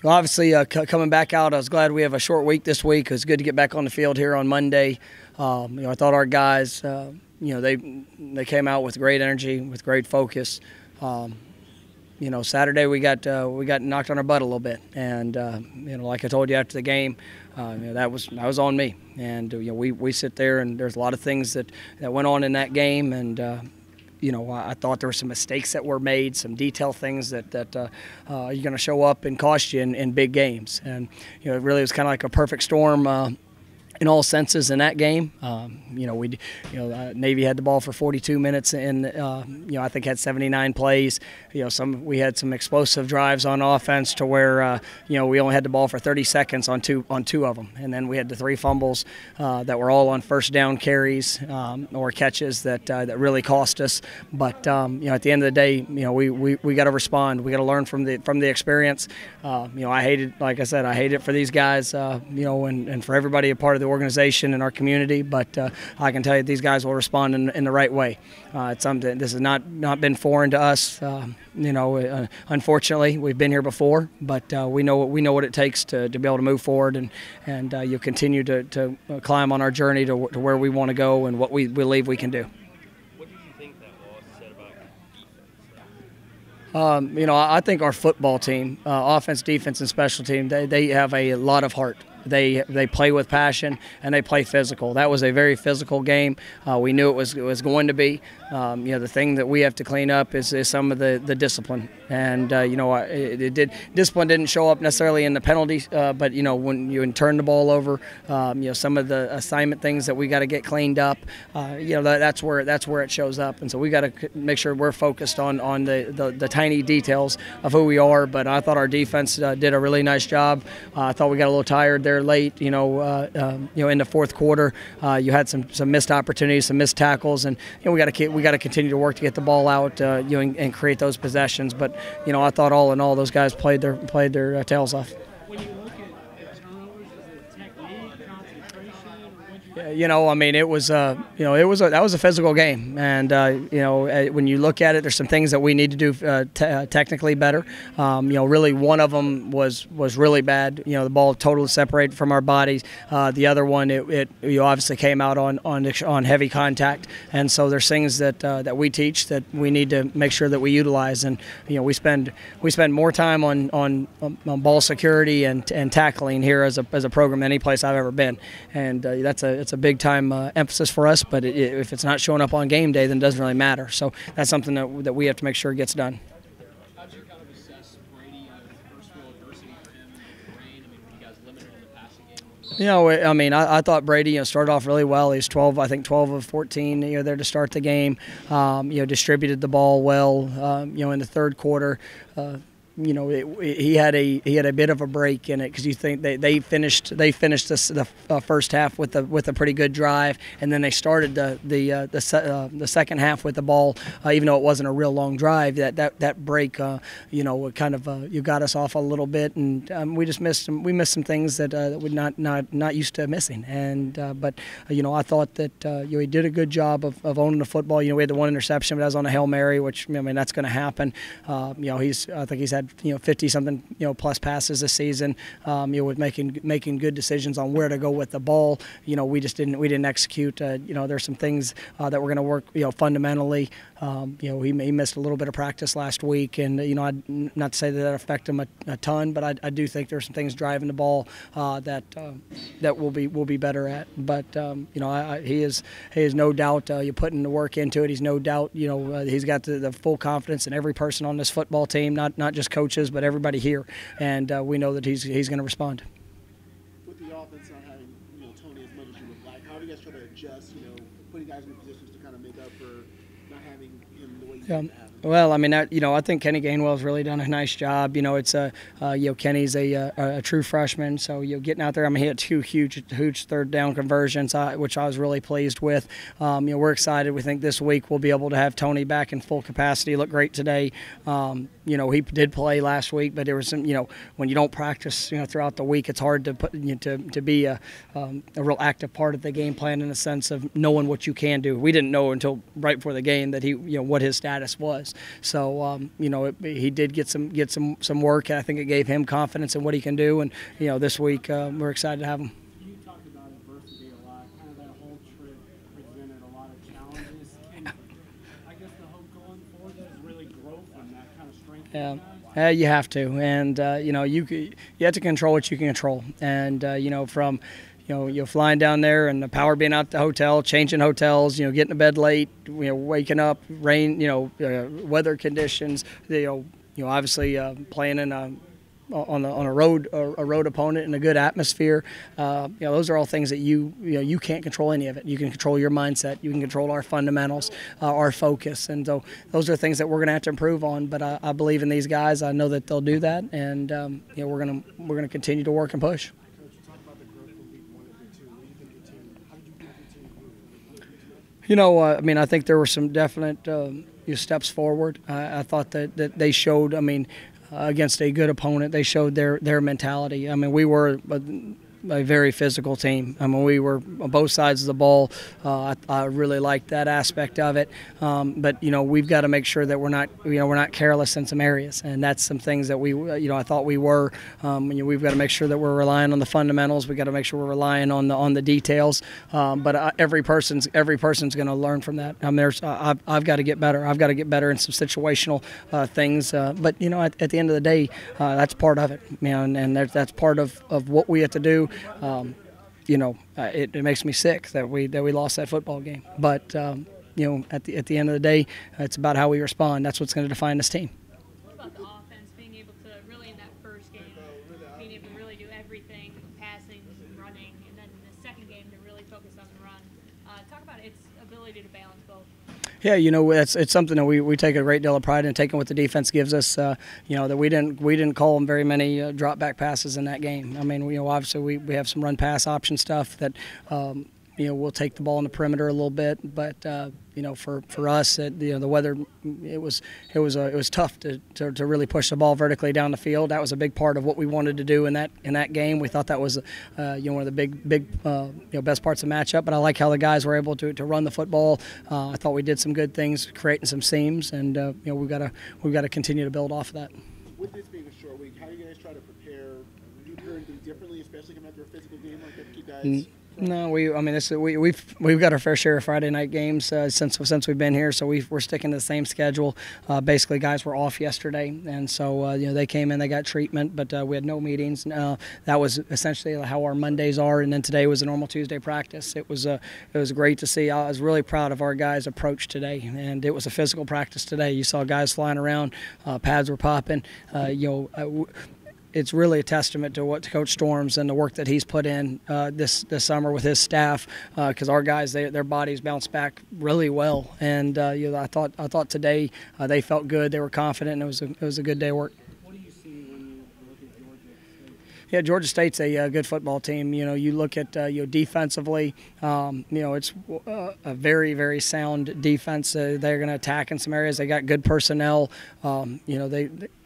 Well, obviously, coming back out, I was glad we have a short week this week. It was good to get back on the field here on Monday. I thought our guys, they came out with great energy, with great focus. Saturday we got knocked on our butt a little bit, and like I told you after the game, that was on me. And we sit there, and there's a lot of things that went on in that game, and I thought there were some mistakes that were made, some detail things that are going to show up and cost you in big games. And it really was kind of like a perfect storm in all senses in that game. Navy had the ball for 42 minutes, and I think had 79 plays. We had some explosive drives on offense to where we only had the ball for 30 seconds on two of them, and then we had the 3 fumbles that were all on first down carries or catches that really cost us. But at the end of the day, we got to respond. We got to learn from the experience. I hated, like I said, I hate it for these guys, and for everybody a part of the organization and our community, but I can tell you these guys will respond in the right way. It's something this has not been foreign to us. Unfortunately, we've been here before, but we know what it takes to be able to move forward, and you'll continue to climb on our journey to where we want to go and what we believe we can do. What did you think that loss said about defense? I think our football team, offense, defense, and special team, they have a lot of heart. They play with passion, and they play physical. That was a very physical game. We knew it was going to be. The thing that we have to clean up is some of the discipline. And discipline didn't show up necessarily in the penalties, but when you turn the ball over, some of the assignment things that we got to get cleaned up. That's where it shows up. And so we got to make sure we're focused on the tiny details of who we are. But I thought our defense did a really nice job. I thought we got a little tired there late. In the fourth quarter, you had some missed opportunities, some missed tackles, and we got to continue to work to get the ball out, and create those possessions. But I thought all in all, those guys played their tails off. When you look at turnovers, is it technique, concentration? That was a physical game, and when you look at it, there's some things that we need to do technically better. Really one of them was really bad. The ball totally separated from our bodies. The other one, it obviously came out on heavy contact, and so there's things that we teach that we need to make sure that we utilize. And we spend more time on ball security and tackling here as a program than any place I've ever been, and it's a big time emphasis for us. But if it's not showing up on game day, then it doesn't really matter. So that's something that we have to make sure gets done. How did you kind of assess Brady and first real adversity for him with the rain? Were you guys limited in the passing game? I thought Brady started off really well. He's 12 of 14 there to start the game. Distributed the ball well. In the third quarter. He had a bit of a break in it, because you think they finished the first half with a pretty good drive, and then they started the second half with the ball, even though it wasn't a real long drive. That break, kind of you got us off a little bit, and we just missed some things that we're not used to missing. And but I thought that he did a good job of owning the football. We had the one interception, but that was on a Hail Mary, which that's going to happen. I think he's had 50-something plus passes this season, with making good decisions on where to go with the ball. We didn't execute. There's some things that we're going to work fundamentally. He missed a little bit of practice last week, and not to say that affected him a ton, but I do think there's some things driving the ball that we'll be better at. But he is no doubt you're putting the work into it. He's no doubt he's got the full confidence in every person on this football team, not just coaches, but everybody here, and we know that he's going to respond. With the offense not having Tony as much as you would like, how do you guys try to adjust? Putting guys in positions to kind of make up for not having him the way you have to have him? Well, I think Kenny Gainwell's really done a nice job. It's Kenny's a true freshman, so getting out there. He had 2 huge third down conversions, which I was really pleased with. We're excited. We think this week we'll be able to have Tony back in full capacity. He looked great today. He did play last week, but there was some. When you don't practice, throughout the week, it's hard to put to be a real active part of the game plan in the sense of knowing what you can do. We didn't know until right before the game that what his status was. challenges. So he did get some work. I think it gave him confidence in what he can do. And this week we're excited to have him. You talked about adversity a lot. Kind of that whole trip presented a lot of challenges. And I guess the hope going forward is really grow from that kind of strength. Yeah. You have to, and you have to control what you can control, and from you're flying down there and the power being out the hotel, changing hotels, getting to bed late, waking up, rain, weather conditions, obviously playing in on a road opponent in a good atmosphere. Those are all things that you can't control any of it. You can control your mindset. You can control our fundamentals, our focus, and so those are things that we're going to have to improve on. But I believe in these guys. I know that they'll do that, and we're gonna continue to work and push. Coach, you talked about the growth from week 1 to week 2. What do you think the team? How did you think the team grew? I think there were some definite steps forward. I thought that they showed. Against a good opponent, they showed their mentality. We were a very physical team. We were on both sides of the ball. I really liked that aspect of it. But we've got to make sure that we're not careless in some areas, and that's some things that I thought we were. We've got to make sure that we're relying on the fundamentals. We've got to make sure we're relying on the details. But every person's going to learn from that. I've got to get better. I've got to get better in some situational things. But at the end of the day, that's part of it. And that's part of what we have to do. It makes me sick that we lost that football game. But at the end of the day, it's about how we respond. That's what's going to define this team. What about the offense being able to really in that first game, being able to really do everything, passing, running, and then in the second game to really focus on the run? Talk about its ability to balance both. Yeah, it's something that we take a great deal of pride in, taking what the defense gives us. That we didn't call them very many drop back passes in that game. Obviously we have some run pass option stuff that we'll take the ball in the perimeter a little bit, but for us, the weather, it was tough to really push the ball vertically down the field. That was a big part of what we wanted to do in that game. We thought that was one of the big best parts of the matchup. But I like how the guys were able to run the football. I thought we did some good things, creating some seams, and we've got to continue to build off of that. With this being a short week, how do you guys try to prepare? Do you prepare anything differently, especially coming after a physical game like that? You guys. No, we've got our fair share of Friday night games since we've been here, so we're sticking to the same schedule. Basically, guys were off yesterday, and so they came in, they got treatment, but we had no meetings. That was essentially how our Mondays are, and then today was a normal Tuesday practice. It was great to see. I was really proud of our guys' approach today, and it was a physical practice today. You saw guys flying around, pads were popping. It's really a testament to what Coach Storms and the work that he's put in this summer with his staff, because our guys, their bodies bounced back really well, and I thought today they felt good, they were confident, and it was a good day of work. What do you see when you look at Georgia State? Yeah, Georgia State's a good football team. You look at defensively. It's a very, very sound defense. They're going to attack in some areas. They got good personnel.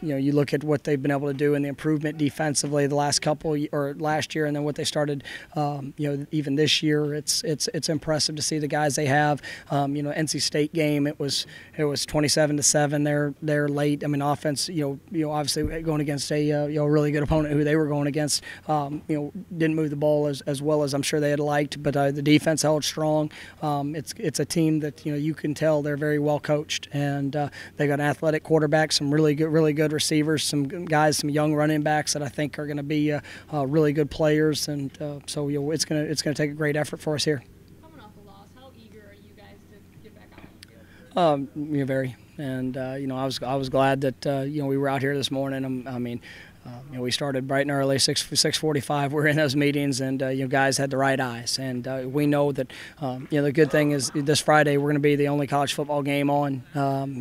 You look at what they've been able to do in the improvement defensively the last last year, and then what they started. Even this year, it's impressive to see the guys they have. NC State game, it was 27-7. They're late. Offense. Obviously going against a really good opponent who they were going against. Didn't move the ball as well as I'm sure they had liked, but the defense held strong. It's a team that you can tell they're very well coached, and they got an athletic quarterback, some really good receivers, some guys, some young running backs that I think are going to be really good players, and so it's going to take a great effort for us here. Coming off a loss, how eager are you guys to get back on the field? Very, and I was glad that we were out here this morning. We started bright and early, 6:45. We're in those meetings, and guys had the right eyes. And we know that the good thing is this Friday we're going to be the only college football game on.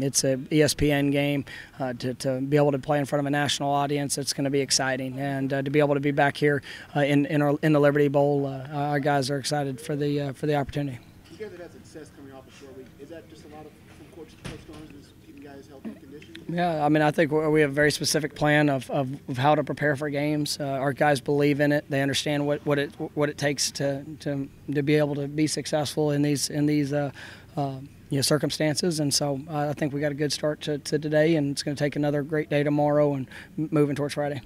It's an ESPN game. To be able to play in front of a national audience, it's going to be exciting. And to be able to be back here in the Liberty Bowl, our guys are excited for the opportunity. You guys have had success coming off a short week. Is that just a lot from Coach Storms is keeping guys healthy and conditioned? Yeah, I think we have a very specific plan of how to prepare for games. Our guys believe in it. They understand what it takes to be able to be successful in these circumstances. And so I think we got a good start to today, and it's going to take another great day tomorrow and moving towards Friday.